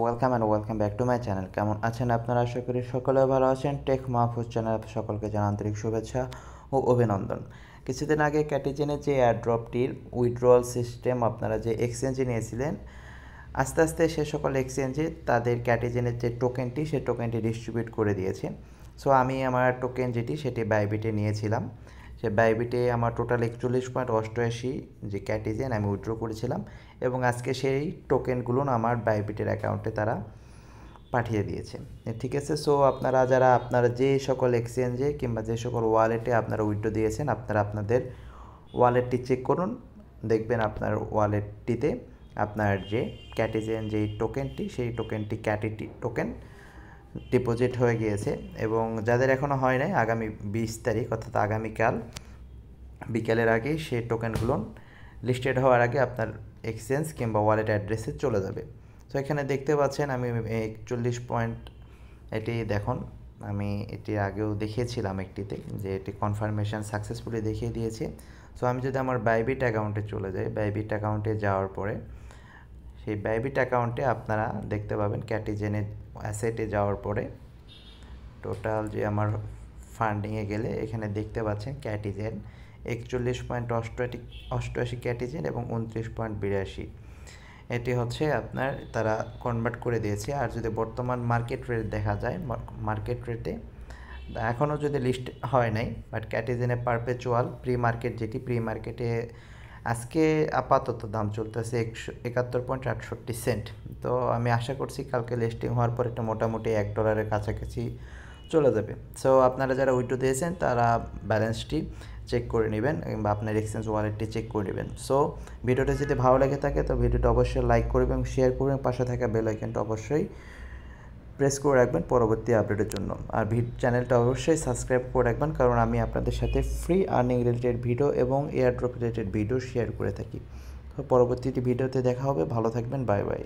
Welcome and welcome back to my channel. কেমন আছেন আপনারা? আশা করি সকলে ভালো আছেন। টেক মাহফুজ চ্যানেল সকলকে জানাই আন্তরিক শুভেচ্ছা ও অভিনন্দন। কিছুদিন আগে ক্যাটিজেনের যে এয়ারড্রপটির উইথড্রয়াল সিস্টেম আপনারা যে এক্সচেঞ্জে নিয়েছিলেন, আস্তে আস্তে সে সকল এক্সচেঞ্জে তাদের ক্যাটিজেনের যে টোকেনটি সে টোকেনটি ডিস্ট্রিবিউট করে দিয়েছে। সো আমি আমার টোকেন যেটি সেটি বাইবিটে নিয়েছিলাম। সে বাইবিটে আমার টোটাল 41.88 যে ক্যাটিজেন আমি উইথড্র করেছিলাম এবং আজকে সেই টোকেনগুলো আমার বাইবিটের অ্যাকাউন্টে তারা পাঠিয়ে দিয়েছে। ঠিক আছে। সো আপনারা যে সকল এক্সচেঞ্জে কিংবা যে সকল ওয়ালেটে আপনারা উইথড্র দিয়েছেন, আপনারা আপনাদের ওয়ালেটটি চেক করুন। দেখবেন আপনার ওয়ালেটটিতে আপনার যে ক্যাটিজেন যেই টোকেনটি সেই টোকেনটি ক্যাটিটি টোকেন ডিপোজিট হয়ে গিয়েছে এবং যাদের এখনও হয় নাই, আগামী 20 তারিখ অর্থাৎ আগামীকাল বিকেলের আগে সেই টোকেনগুলো লিস্টেড হওয়ার আগে আপনার এক্সচেঞ্জ কিংবা ওয়ালেট অ্যাড্রেসে চলে যাবে। তো এখানে দেখতে পাচ্ছেন আমি 41 পয়েন্ট, এটি দেখুন আমি এটি আগেও দেখিয়েছিলাম একটিতে যে এটি কনফার্মেশন সাকসেসফুলি দেখিয়ে দিয়েছে। সো আমি যদি আমার বাইবিট অ্যাকাউন্টে চলে যাই, বাইবিট অ্যাকাউন্টে যাওয়ার পরে সেই বাইবিট অ্যাকাউন্টে আপনারা দেখতে পাবেন ক্যাটিজেনের অ্যাসেটে যাওয়ার পরে টোটাল যে আমার ফান্ডিংয়ে গেলে এখানে দেখতে পাচ্ছেন ক্যাটিজেন 41.88 ক্যাটিজেন এবং 29.82 এটি হচ্ছে আপনার তারা কনভার্ট করে দিয়েছে। আর যদি বর্তমান মার্কেট রেট দেখা যায়, মার্কেট রেটে এখনও যদি লিস্ট হয় নাই, বাট ক্যাটিজেনে পারপেচুয়াল প্রি মার্কেট যেটি প্রি মার্কেটে আজকে আপাতত দাম চলতেছে 71.68 তো আমি আশা করছি কালকে লিস্টিং হওয়ার পর এটা মোটামুটি $1 কাছাকাছি চলে যাবে। সো আপনারা যারা উইথড্র দিয়েছেন তারা ব্যালেন্সটি চেক করে নেবেন কিংবা আপনার এক্সচেঞ্জ ওয়ালেটটি চেক করে নেবেন। সো ভিডিওটা যদি ভালো লেগে থাকে তো ভিডিওটা অবশ্যই লাইক করবেন, শেয়ার করবেন, পাশে থাকা বেল আইকনটা অবশ্যই প্রেস করে রাখবেন পরবর্তী আপডেটের জন্য। আর চ্যানেলটা অবশ্যই সাবস্ক্রাইব করে রাখবেন, কারণ আমি আপনাদের সাথে ফ্রি আর্নিং রিলেটেড ভিডিও এবং এয়ারড্রপ রিলেটেড ভিডিও শেয়ার করে থাকি। তো পরবর্তীটি ভিডিওতে দেখা হবে। ভালো থাকবেন। Bye bye.